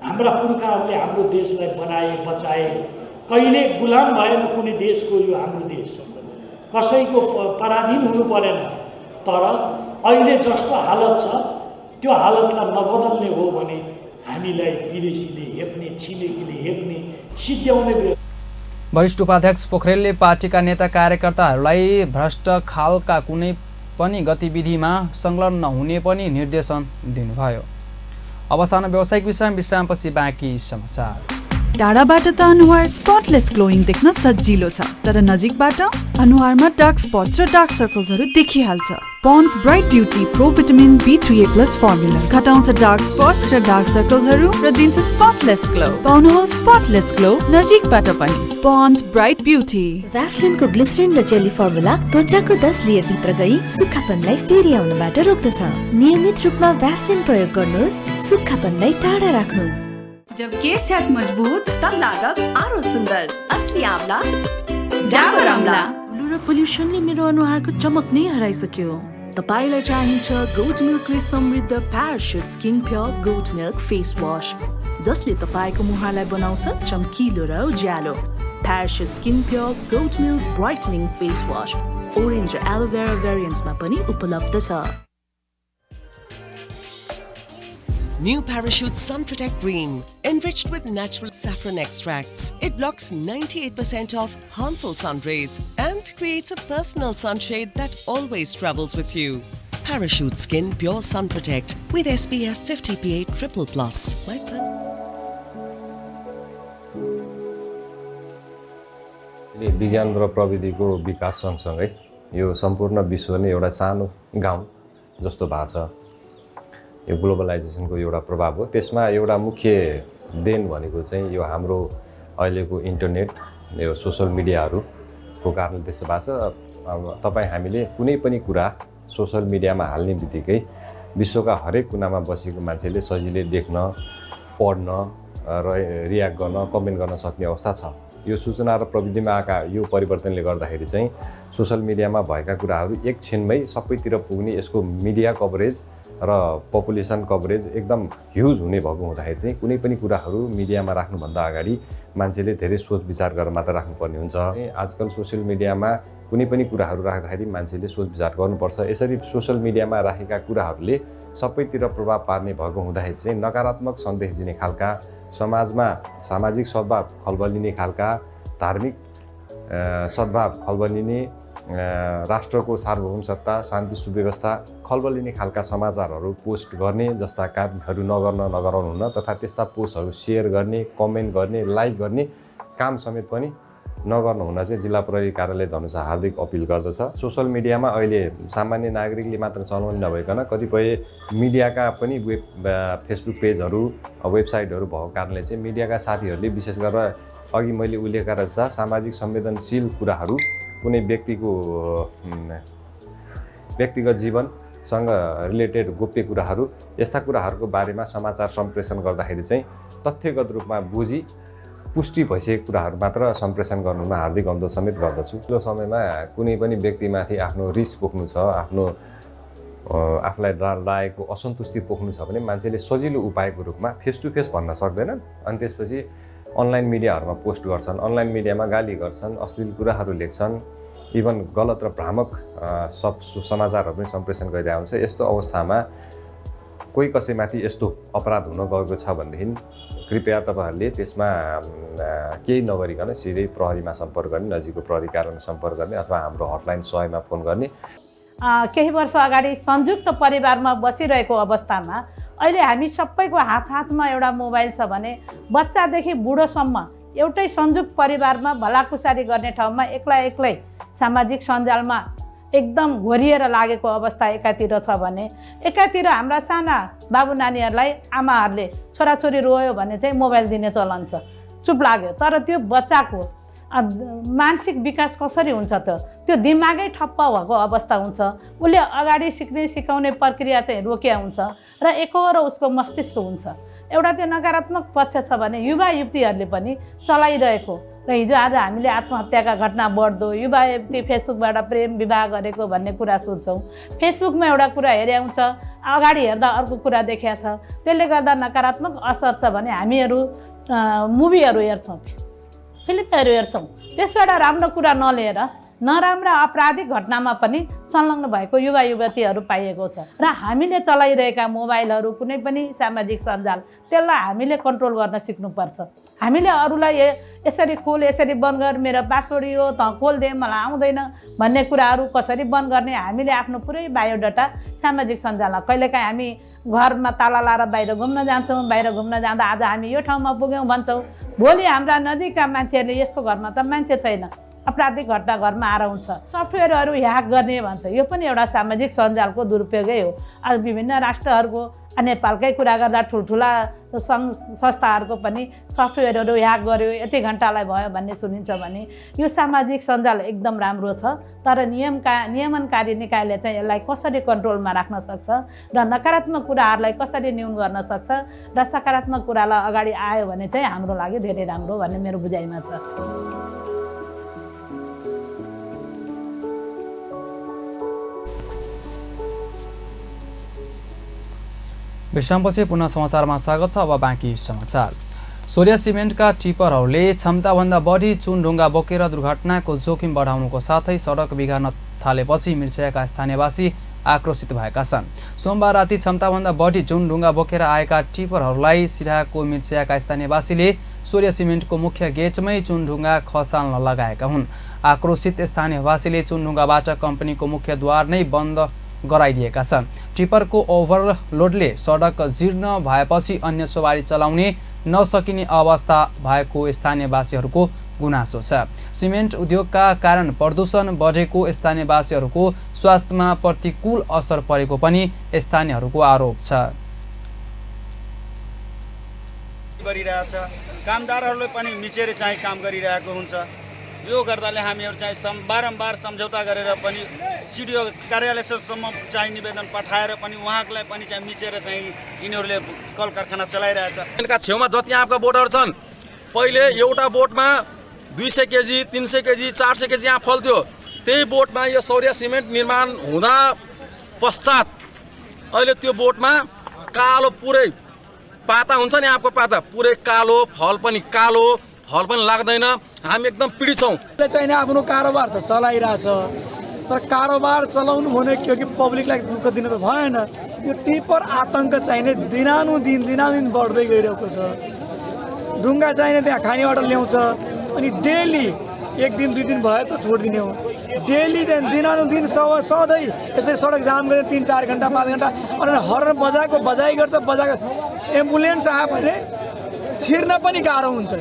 हाम्रा पुर्खाहरूले हाम्रो देशलाई बनाए, बचाए। कहिले गुलाम भएन कुनै देशको यो हाम्रो देश, कसैको पराधीन हुनु परेन। तर अहिले जस्तो हालत छ त्यो हालतलाई नबदल्ने हो भने हामीलाई विदेशीले हेप्ने, छिमेकीले हेप्ने, सिद्ध्याउने।
वरिष्ठ उपाध्यक्ष पोखरेलले पार्टीका नेता कार्यकर्ताहरूलाई भ्रष्ट खालका कुनै पनि गतिविधिमा संलग्न हुने पनि निर्देशन दिनुभयो। अवसान व्यावसायिक विश्रामपछि बाँकी समाचार।
टाढाबाट त अनुहार स्पटलेस ग्लोइङ देख्न सजिलो छ, तर नजिकबाट अनुहारमा डार्क स्पट्स र डार्क सर्कल्सहरू देखिहाल्छ। Pond's bright beauty pro vitamin B3A+ formula घटाउँछ डार्क स्पट्स र डार्क सर्कल्सहरू र दिन्छ स्पटलेस ग्लो। पाउनुहोस् स्पटलेस ग्लो नजिकबाट पनि। Pond's bright beauty.
भ्यासलिनको ग्लिसरिन र जेली फर्मुला त्वचाको 10 लेयर भित्र गई सुक्खापनलाई फेरि आउनबाट रोक्दछ। नियमित रूपमा भ्यासलिन प्रयोग गर्नुहोस्, सुक्खापनलाई टाढा राख्नुहोस्।
जब केस है मजबूत तब लागत आरो सुंदर। असली आंवला डाबर आंवला।
धुलो र पोल्युसनले मेरो अनुहारको चमक नै हराइसक्यो। तपाईलाई चाहिन्छ गोट मिल्कले समृद्ध Parachute skin pure goat milk face wash, जसले तपाईको मुहारलाई बनाउँछ चम्किलो र उज्यालो। Parachute skin pure goat milk brightening face wash orange र एलोभेरा भेरिएन्ट्समा पनि उपलब्ध छ।
New Parachute Sun Protect Cream, enriched with natural saffron extracts. It blocks 98% of harmful sun rays and creates a personal sunshade that always travels with you. Parachute Skin Pure Sun Protect with SPF 50 PA++.
विज्ञान र प्रविधिको विकास सँगसँगै यो सम्पूर्ण विश्व नै एउटा सानो गाउँ जस्तो भएको छ। यो ग्लोबलाइजेसनको एउटा प्रभाव हो। त्यसमा एउटा मुख्य देन भनेको चाहिँ यो हाम्रो अहिलेको इन्टरनेट, यो सोसल मिडियाहरूको कारणले त्यस्तो भएको छ। तपाईँ हामीले कुनै पनि कुरा सोसल मिडियामा हाल्ने बित्तिकै विश्वका हरेक कुनामा बसेको मान्छेले सजिलै देख्न, पढ्न र रियाक्ट गर्न, कमेन्ट गर्न सक्ने अवस्था छ। यो सूचना र प्रविधिमा आएका यो परिवर्तनले गर्दाखेरि चाहिँ सोसल मिडियामा भएका कुराहरू एकछिनमै सबैतिर पुग्ने, यसको मिडिया कभरेज र पपुलेसन कभरेज एकदम ह्युज हुने भएको हुँदाखेरि चाहिँ कुनै पनि कुराहरू मिडियामा राख्नुभन्दा अगाडि मान्छेले धेरै सोच विचार गरेर मात्र राख्नुपर्ने हुन्छ। आजकल सोसियल मिडियामा कुनै पनि कुराहरू राख्दाखेरि मान्छेले सोच विचार गर्नुपर्छ। यसरी सोसियल मिडियामा राखेका कुराहरूले सबैतिर प्रभाव पार्ने भएको हुँदाखेरि चाहिँ नकारात्मक सन्देश दिने खालका, समाजमा सामाजिक सद्भाव खलबलिने खालका, धार्मिक सद्भाव खलबलिने, राष्ट्रको सार्वभौम सत्ता, शान्ति सुव्यवस्था खलबलिने खालका समाचारहरू पोस्ट गर्ने जस्ता कामहरू नगराउनु हुन तथा त्यस्ता पोस्टहरू सेयर गर्ने, कमेन्ट गर्ने, लाइक गर्ने काम समेत पनि नगर्नु हुन चाहिँ जिल्ला प्रहरी कार्यालय धनुषा हार्दिक अपिल गर्दछ। सोसल मिडियामा अहिले सामान्य नागरिकले मात्र चलाउने नभइकन कतिपय मिडियाका पनि फेसबुक पेजहरू, वेबसाइटहरू भएको कारणले चाहिँ मिडियाका साथीहरूले विशेष गरेर अघि मैले उल्लेख गरेको जस्ता सामाजिक संवेदनशील कुराहरू, कुनै व्यक्तिगत जीवनसँग रिलेटेड गोप्य कुराहरू, यस्ता कुराहरूको बारेमा समाचार सम्प्रेषण गर्दाखेरि चाहिँ तथ्यगत रूपमा बुझी पुष्टि भइसकेको कुराहरू मात्र सम्प्रेषण गर्नुमा हार्दिक अनुरोध समेत गर्दछु। त्यो समयमा कुनै पनि व्यक्तिमाथि आफ्नो रिस पोख्नु छ, आफूलाई लागेको असन्तुष्टि पोख्नु छ भने मान्छेले सजिलो उपायको रूपमा फेस टु फेस भन्न सक्दैनन् अनि त्यसपछि अनलाइन मिडियाहरूमा पोस्ट गर्छन्, अनलाइन मिडियामा गाली गर्छन्, अश्लील कुराहरू लेख्छन्, इभन गलत र भ्रामक समाचारहरू पनि सम्प्रेषण गरिरहेको हुन्छ। यस्तो अवस्थामा कोही कसैमाथि यस्तो अपराध हुन गएको छ भनेदेखि कृपया तपाईँहरूले त्यसमा केही नगरिकन सिधै प्रहरीमा सम्पर्क गर्ने, नजिकको प्रहरी कार्यालयमा सम्पर्क गर्ने अथवा हाम्रो हटलाइन 100मा फोन गर्ने।
केही वर्ष अगाडि संयुक्त परिवारमा बसिरहेको अवस्थामा अहिले हामी सबैको हातमा एउटा मोबाइल छ भने बच्चादेखि बुढोसम्म एउटै संयुक्त परिवारमा भलाकुसारी गर्ने ठाउँमा एक्लै सामाजिक सञ्जालमा एकदम घोरिएर लागेको अवस्था एकातिर छ भने एकातिर हाम्रा साना बाबु नानीहरूलाई आमाहरूले छोराछोरी रोयो भने चाहिँ मोबाइल दिने चलन छ, चुप लाग्यो। तर त्यो बच्चाको मानसिक विकास कसरी हुन्छ त? त्यो दिमागै ठप्प भएको अवस्था हुन्छ, उसले अगाडि सिकाउने प्रक्रिया चाहिँ रोकिया हुन्छ र एकहोरो उसको मस्तिष्क हुन्छ। एउटा त्यो नकारात्मक पक्ष छ भने युवा युवतीहरूले पनि चलाइरहेको र हिजो आज हामीले आत्महत्याका घटना बढ्दो, युवा युवती फेसबुकबाट प्रेम विवाह गरेको भन्ने कुरा सोध्छौँ। फेसबुकमा एउटा कुरा हेरे आउँछ, अगाडि हेर्दा अर्को कुरा देखिया छ, त्यसले गर्दा नकारात्मक असर छ भने हामीहरू मुभीहरू हेर्छौँ, फिल्महरू हेर्छौँ, त्यसबाट राम्रो कुरा नलिएर नराम्रा आपराधिक घटनामा पनि संलग्न भएको युवा युवतीहरू पाइएको छ। र हामीले चलाइरहेका मोबाइलहरू कुनै पनि सामाजिक सञ्जाल त्यसलाई हामीले कन्ट्रोल गर्न सिक्नुपर्छ। हामीले अरूलाई यसरी खोल, यसरी बन्द गर, मेरो पासवर्ड यो त खोलिदिए मलाई आउँदैन भन्ने कुराहरू कसरी बन्द गर्ने, हामीले आफ्नो पुरै बायोडाटा सामाजिक सञ्जालमा कहिलेकाहीँ हामी घरमा ताला लाएर बाहिर घुम्न जान्छौँ, बाहिर घुम्न जाँदा आज हामी यो ठाउँमा पुग्यौँ भन्छौँ, भोलि हाम्रा नजिकका मान्छेहरूले यसको घरमा त मान्छे छैन, आपराधिक घटना घरमा आएर हुन्छ, सफ्टवेयरहरू ह्याक गर्ने भन्छ। यो पनि एउटा सामाजिक सञ्जालको दुरुपयोगै हो। आज विभिन्न राष्ट्रहरूको नेपालकै कुरा गर्दा ठुल्ठुला सङ्घ संस्थाहरूको पनि सफ्टवेयरहरू ह्याक गर्यो, यति घन्टालाई भयो भन्ने सुनिन्छ भने यो सामाजिक सञ्जाल एकदम राम्रो छ। तर नियमनकारी निकायले चाहिँ यसलाई कसरी कन्ट्रोलमा राख्न सक्छ र नकारात्मक कुराहरूलाई कसरी न्यून गर्न सक्छ र सकारात्मक कुरालाई अगाडि आयो भने चाहिँ हाम्रो लागि धेरै राम्रो भन्ने मेरो बुझाइमा छ।
विश्रामपछि पुनः समाचारमा स्वागत छ। अब बाँकी समाचार। सूर्य सिमेन्टका टिपरहरूले क्षमताभन्दा बढी चुनढुङ्गा बोकेर दुर्घटनाको जोखिम बढाउनुको साथै सडक बिगार्न थालेपछि मिर्चियाका स्थानीयवासी आक्रोशित भएका छन्। सोमबार राति क्षमताभन्दा बढी चुनढुङ्गा बोकेर आएका टिपरहरूलाई सिराहाको मिर्चियाका स्थानीयवासीले सूर्य सिमेन्टको मुख्य गेटमै चुनढुङ्गा खसाल्न लगाएका हुन्। आक्रोशित स्थानीयवासीले चुनढुङ्गाबाट कम्पनीको मुख्य द्वार नै बन्द गराइदिएका छन्। टिपरको ओभरलोडले सडक जीर्ण भएपछि अन्य सवारी चलाउने नसकिने अवस्था भएको स्थानीयवासीहरूको गुनासो छ। सिमेन्ट उद्योगका कारण प्रदूषण बढेको स्थानीयवासीहरूको स्वास्थ्यमा प्रतिकूल असर परेको पनि स्थानीयहरूको आरोप छ।
गरिरहेछ, कामदारहरूले पनि मिचेर चाहिँ काम गरिरहेको हुन्छ। यो गर्दाले हामीहरू चाहिँ बारम्बार सम्झौता गरेर पनि सिडिओ कार्यालयसम्म चाहिँ निवेदन पठाएर पनि उहाँलाई पनि चाहिँ मिचेर चाहिँ यिनीहरूले कल कारखाना चलाइरहेछ।
छेउमा जति यहाँका बोटहरू छन्, पहिले एउटा बोटमा
200 केजी 300 केजी 400 केजी यहाँ फल्थ्यो। त्यही बोटमा यो सौर्य सिमेन्ट निर्माण हुँदा पश्चात अहिले त्यो बोटमा कालो पुरै पाता हुन्छ नि, आँपको पाता पुरै कालो, फल पनि कालो, फल पनि लाग्दैन। हामी एकदम पीडित छौँ।
चाहिने आफ्नो कारोबार त चलाइरहेछ, तर कारोबार चलाउनु भने क्योंकि पब्लिकलाई दुःख दिनु त भएन। यो टिपर आतङ्क चाहिने दिनानुदिन बढ्दै गइरहेको छ। ढुङ्गा चाहिने त्यहाँ खानीबाट ल्याउँछ अनि डेली 1 दिन 2 दिन भयो त छोडिदिने हो। डेली दिनानुदिन सधैँ यसरी सडक जाम गरेर 3-4 घन्टा 5 घन्टा अनि हर्न बजाइ गर्छ। एम्बुलेन्स आयो भने छिर्न पनि गाह्रो हुन्छ।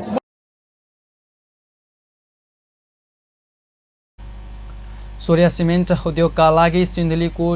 सूर्य सिमेन्ट उद्योगका लागि सिन्धुलीको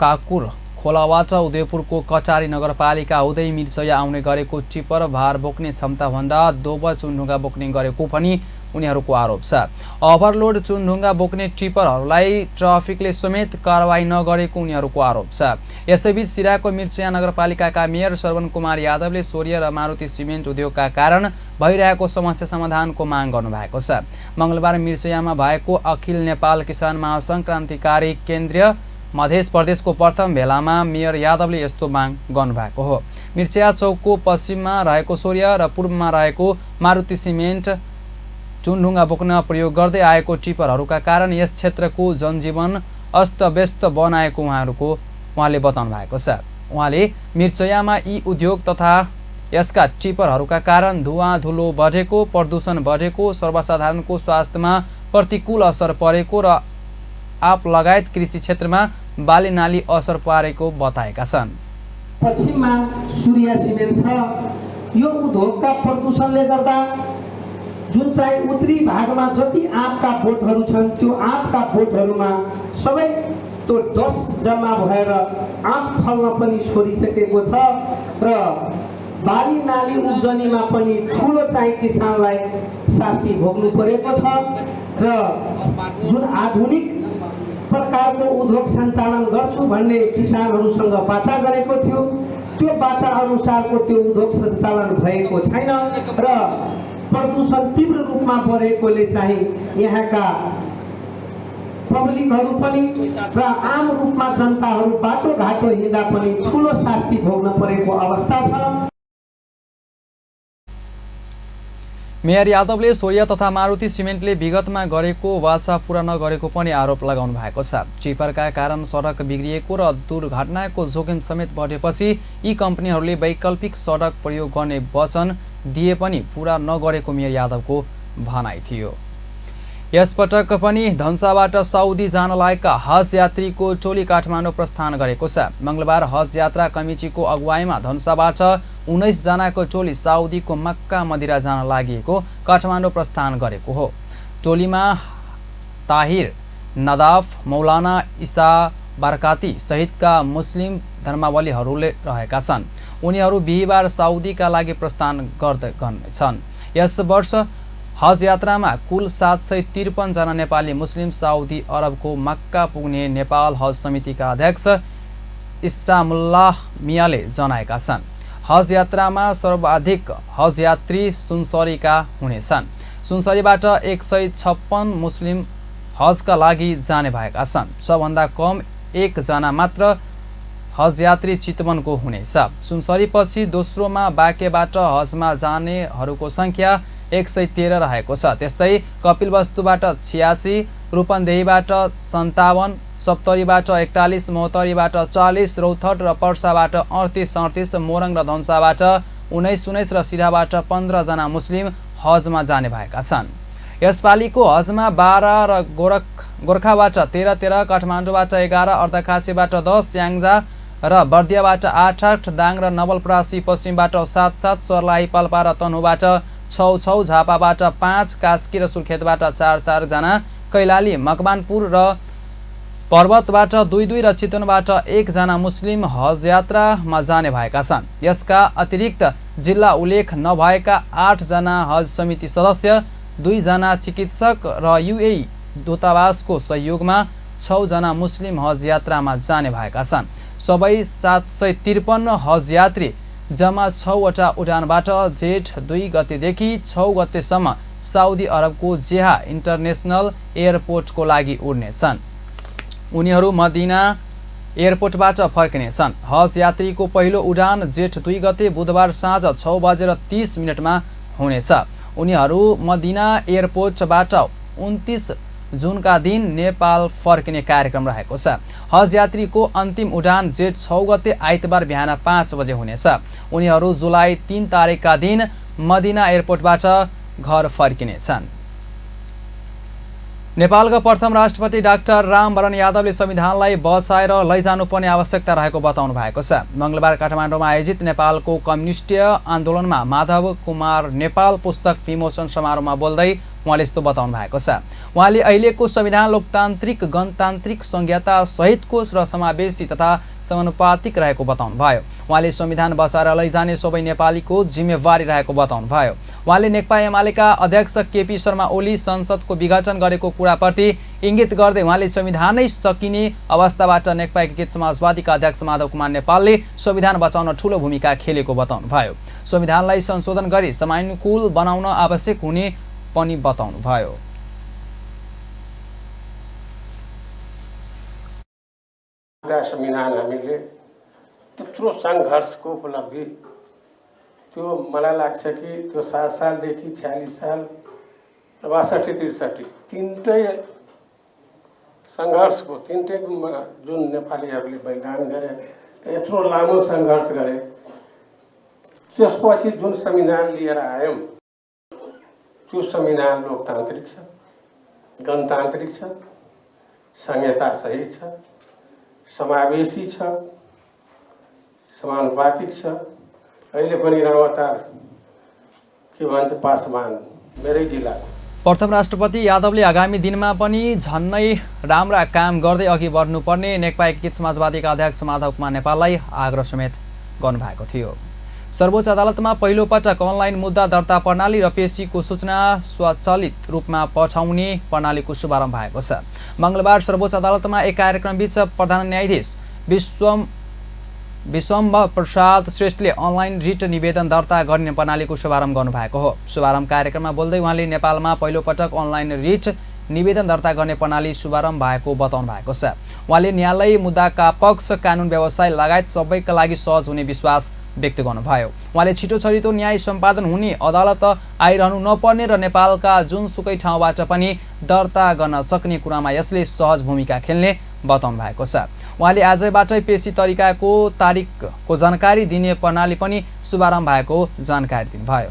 काकुर खोलाबाट उदयपुरको कचारी नगरपालिका हुँदै मिर्सया आउने गरेको टिपर भार बोक्ने क्षमताभन्दा दोब्बर चुनढुङ्गा बोक्ने गरेको पनि उनीहरूको आरोप छ। ओभरलोड चुनढुङ्गा बोक्ने टिपरहरूलाई ट्राफिकले समेत कारवाही नगरेको उनीहरूको आरोप छ। यसैबीच सिराको मिर्सया नगरपालिकाका मेयर श्रवण कुमार यादवले सौर्य र मारुति सिमेन्ट उद्योगका कारण भइरहेको समस्या समाधानको माग गर्नुभएको छ। मङ्गलबार मिर्सयामा भएको अखिल नेपाल किसान महासङ्घ क्रान्तिकारी केन्द्रीय मध्य प्रदेशको प्रथम भेलामा मेयर यादवले यस्तो माग गर्नुभएको हो। मिर्सया चौकको पश्चिममा रहेको सौर्य र पूर्वमा रहेको मारुति सिमेन्ट चुनढुङ्गा बोक्न प्रयोग गर्दै आएको टिपरहरूका कारण यस क्षेत्रको जनजीवन अस्तव्यस्त बनाएको उहाँले बताउनु भएको छ। उहाँले मिर्सयामा यी उद्योग तथा यसका टिपरहरूका कारण धुवाँ धुलो बढेको, प्रदूषण बढेको, सर्वसाधारणको स्वास्थ्यमा प्रतिकूल असर परेको र आप लगायत कृषि क्षेत्रमा बाली नाली असर पारेको बताएका छन्।
पश्चिममा सूर्य सिमेन्ट छ। यो उद्योगका प्रदूषणले गर्दा जुन चाहिँ उत्तरी भागमा जति आँपका बोटहरू छन् त्यो आँपका बोटहरूमा सबै त्यो डस्ट जम्मा भएर आँप फल्न पनि छोडिसकेको छ र बाली नाली उब्जनीमा पनि ठुलो चाहिँ किसानलाई शास्ति भोग्नु परेको छ र जुन आधुनिक प्रकारको उद्योग सञ्चालन गर्छु भन्ने किसानहरूसँग बाचा गरेको थियो, त्यो बाचा अनुसारको त्यो उद्योग सञ्चालन भएको छैन र प्रदूषण तीव्र रूपमा बढेकोले चाहिँ यहाँका पब्लिकहरू पनि र आम रूपमा जनताहरू बाटोघाटो हिँड्दा पनि ठुलो शास्ति भोग्न परेको अवस्था छ।
मेयर यादवले सौर्य तथा मारुति सिमेन्टले विगतमा गरेको वाचा पूरा नगरेको पनि आरोप लगाउनु भएको छ। टिपरका कारण सडक बिग्रिएको र दुर्घटनाको जोखिम समेत बढेपछि यी कम्पनीहरूले वैकल्पिक सडक प्रयोग गर्ने वचन दिए पनि पूरा नगरेको मेयर यादवको भनाइ थियो। यसपटक पनि धनुषाबाट साउदी जान लागेका हज यात्रीको टोली काठमाडौँ प्रस्थान गरेको छ। मङ्गलबार हज यात्रा कमिटीको अगुवाईमा धनुषाबाट 19 जनाको टोली साउदीको मक्का मदिरा जान लागेको काठमाडौँ प्रस्थान गरेको हो। टोलीमा ताहिर, नदाफ, मौलाना इसा बरकाती सहितका मुस्लिम धर्मावलम्बीहरूले रहेका छन्। उनीहरू बिहिबार साउदीका लागि प्रस्थान गर्नेछन्। यस वर्ष हज यात्रामा कुल 753 जना नेपाली मुस्लिम साउदी अरबको मक्का पुग्ने नेपाल हज समितिका अध्यक्ष इस्लामुल्लाह मियाले जनाएका छन्। हज यात्रामा सर्वाधिक हज यात्री सुनसरीका हुनेछन्। सुनसरीबाट 156 मुस्लिम हजका लागि जाने भएका छन्। सबभन्दा कम 1 जना मात्र हज यात्री चितवनको हुनेछ। सुनसरीपछि दोस्रोमा बाँकेबाट हजमा जानेहरूको सङ्ख्या 113 रहेको छ। त्यस्तै कपिलवस्तुबाट 86, रूपन्देहीबाट 57, सप्तरीबाट 41, महोत्तरीबाट 40, रौथट र पर्साबाट 38, मोरङ र धनुषाबाट 19 र सिराबाट 15 जना मुस्लिम हजमा जाने भएका छन्। यसपालिको हजमा 12 र गोर्खाबाट 13, काठमाडौँबाट 11, अर्धखाँचीबाट 10, स्याङ्जा र बर्दियाबाट 8, दाङ र नवलपरासी पश्चिमबाट 7, सर्लाही, पाल्पा र तनहुबाट 6, झापाबाट 5, कास्की र सुर्खेतबाट 4 जना, कैलाली, मकवानपुर र पर्वतबाट 2 र चितवनबाट 1 जना मुस्लिम हज यात्रामा जाने भएका छन्। यसका अतिरिक्त जिल्ला उल्लेख नभएका 8 जना हज समिति सदस्य, 2 जना चिकित्सक र युएई दूतावासको सहयोगमा 6 जना मुस्लिम हज यात्रामा जाने भएका छन्। सबै 753 हज यात्री जम्मा 6 वटा उडानबाट जेठ 2 गतेदेखि 6 गतेसम्म साउदी अरबको जेहा इन्टरनेसनल एयरपोर्टको लागि उड्नेछन्। उनीहरू मदिना एयरपोर्टबाट फर्किनेछन्। हज यात्रीको पहिलो उडान जेठ 2 गते बुधबार साँझ 6:30 हुनेछ। उनीहरू मदिना एयरपोर्टबाट 29 जुनका दिन नेपाल फर्किने कार्यक्रम रहेको छ। हज यात्रीको अन्तिम उडान जेठ 6 गते आइतबार बिहान 5 बजे हुनेछ। उनीहरू जुलाई 3 तारिकका दिन मदिना एयरपोर्टबाट घर फर्किनेछन्। नेपालका प्रथम राष्ट्रपति डाक्टर रामवरण यादवले संविधानलाई बचाएर लैजानुपर्ने आवश्यकता रहेको बताउनु भएको छ। मंगलबार काठमाडौँमा आयोजित नेपालको कम्युनिस्ट आन्दोलनमा माधव कुमार नेपाल पुस्तक विमोचन समारोहमा बोल्दै उहाँले यस्तो बताउनु भएको छ। उहाँले अहिलेको संविधान लोकतान्त्रिक गणतान्त्रिक संहिता सहितको र समावेशी तथा समानुपातिक रहेको बताउनुभयो। उहाँले संविधान बचाएर लैजाने सबै नेपालीको जिम्मेवारी रहेको बताउनुभयो। उहाँले नेकपा एमालेका अध्यक्ष केपी शर्मा ओली संसदको विघटन गरेको कुराप्रति इङ्गित गर्दै उहाँले संविधानै सकिने अवस्थाबाट नेकपा एकीकृत समाजवादीका अध्यक्ष माधव कुमार नेपालले संविधान बचाउन ठूलो भूमिका खेलेको बताउनुभयो। संविधानलाई संशोधन गरी समयानुकूल बनाउन आवश्यक हुने पनि बताउनुभयो।
संविधान हामीले त्यत्रो सङ्घर्षको उपलब्धि त्यो मलाई लाग्छ कि त्यो 7 सालदेखि 46 साल 62-63 तिनटै सङ्घर्षको तिनटै जुन नेपालीहरूले बलिदान गरे यत्रो लामो सङ्घर्ष गरे त्यसपछि जुन संविधान लिएर आयौँ त्यो संविधान लोकतान्त्रिक छ, गणतान्त्रिक छ, संहिता सहित छ, समावेशी छ, समानुपातिक छ। अहिले पनि रावतार के भन्छ पासवान मेरै जिल्लाको
प्रथम राष्ट्रपति यादवले आगामी दिनमा पनि झन्नै राम्रा काम गर्दै अघि बढ्नुपर्ने नेकपा एकीकृत समाजवादीका अध्यक्ष माधव कुमार नेपाललाई आग्रह समेत गर्नुभएको थियो। सर्वोच्च अदालतमा पहिलो पटक अनलाइन मुद्दा दर्ता प्रणाली र पेशीको सूचना स्वचालित रूपमा पठाउने प्रणालीको शुभारम्भ भएको छ। मंगलबार सर्वोच्च अदालतमा एक कार्यक्रमबीच प्रधान न्यायाधीश विश्वम्भर प्रसाद श्रेष्ठले अनलाइन रिट निवेदन दर्ता गर्ने प्रणालीको शुभारम्भ गर्नुभएको हो। शुभारम्भ कार्यक्रममा बोल्दै उहाँले नेपालमा पहिलो पटक अनलाइन रिट निवेदन दर्ता गर्ने प्रणाली शुभारम्भ भएको बताउनु भएको छ। उहाँले न्यायालय मुद्दाका पक्ष कानुन व्यवसाय लगायत सबैका लागि सहज हुने विश्वास व्यक्त गर्नुभयो। उहाँले छिटो छरितो न्याय सम्पादन हुने अदालत आइरहनु नपर्ने र नेपालका जुनसुकै ठाउँबाट पनि दर्ता गर्न सक्ने कुरामा यसले सहज भूमिका खेल्ने बताउनु भएको छ। उहाँले आजैबाटै पेशी तरिकाको तारिखको जानकारी दिने प्रणाली पनि शुभारम्भ भएको जानकारी दिनुभयो।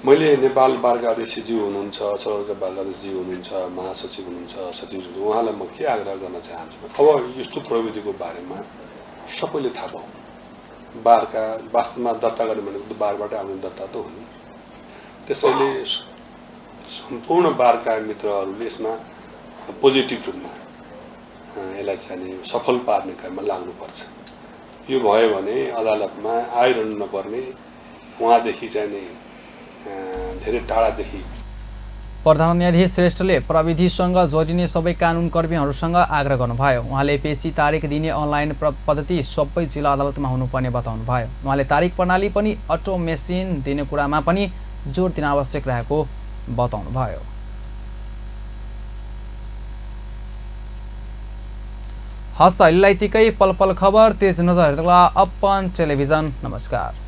मैले नेपाल बारका अध्यक्षज्यू हुनुहुन्छ, सरकारका बारका अध्यक्षज्यू हुनुहुन्छ, महासचिव हुनुहुन्छ, सचिवज्यू, उहाँलाई म के आग्रह गर्न चाहन्छु, अब यस्तो प्रविधिको बारेमा सबैले थाहा पाउँ। बारका वास्तवमा दर्ता गर्ने भनेको बारबाट आउने दर्ता त हो नि। त्यसैले सम्पूर्ण बारका मित्रहरूले यसमा पोजिटिभ रूपमा यसलाई चाहिँ सफल पार्ने काममा लाग्नुपर्छ। यो भयो भने अदालतमा आइरहनु नपर्ने, उहाँदेखि चाहिँ धेरै टाढादेखि।
प्रधान न्यायाधीश श्रेष्ठले प्रविधिसँग जोडिने सबै कानुन कर्मीहरूसँग आग्रह गर्नुभयो। उहाँले पेशी तारिख दिने अनलाइन पद्धति सबै जिल्ला अदालतमा हुनुपर्ने बताउनुभयो। उहाँले तारिख प्रणाली पनि अटोमेसिन दिने कुरामा पनि जोड दिन आवश्यक रहेको बताउनुभयो। हस्त अहिलेलाई यतिकै पल पल खबर तेज नजर हेर्नुको लागि अपन टेलिभिजन नमस्कार।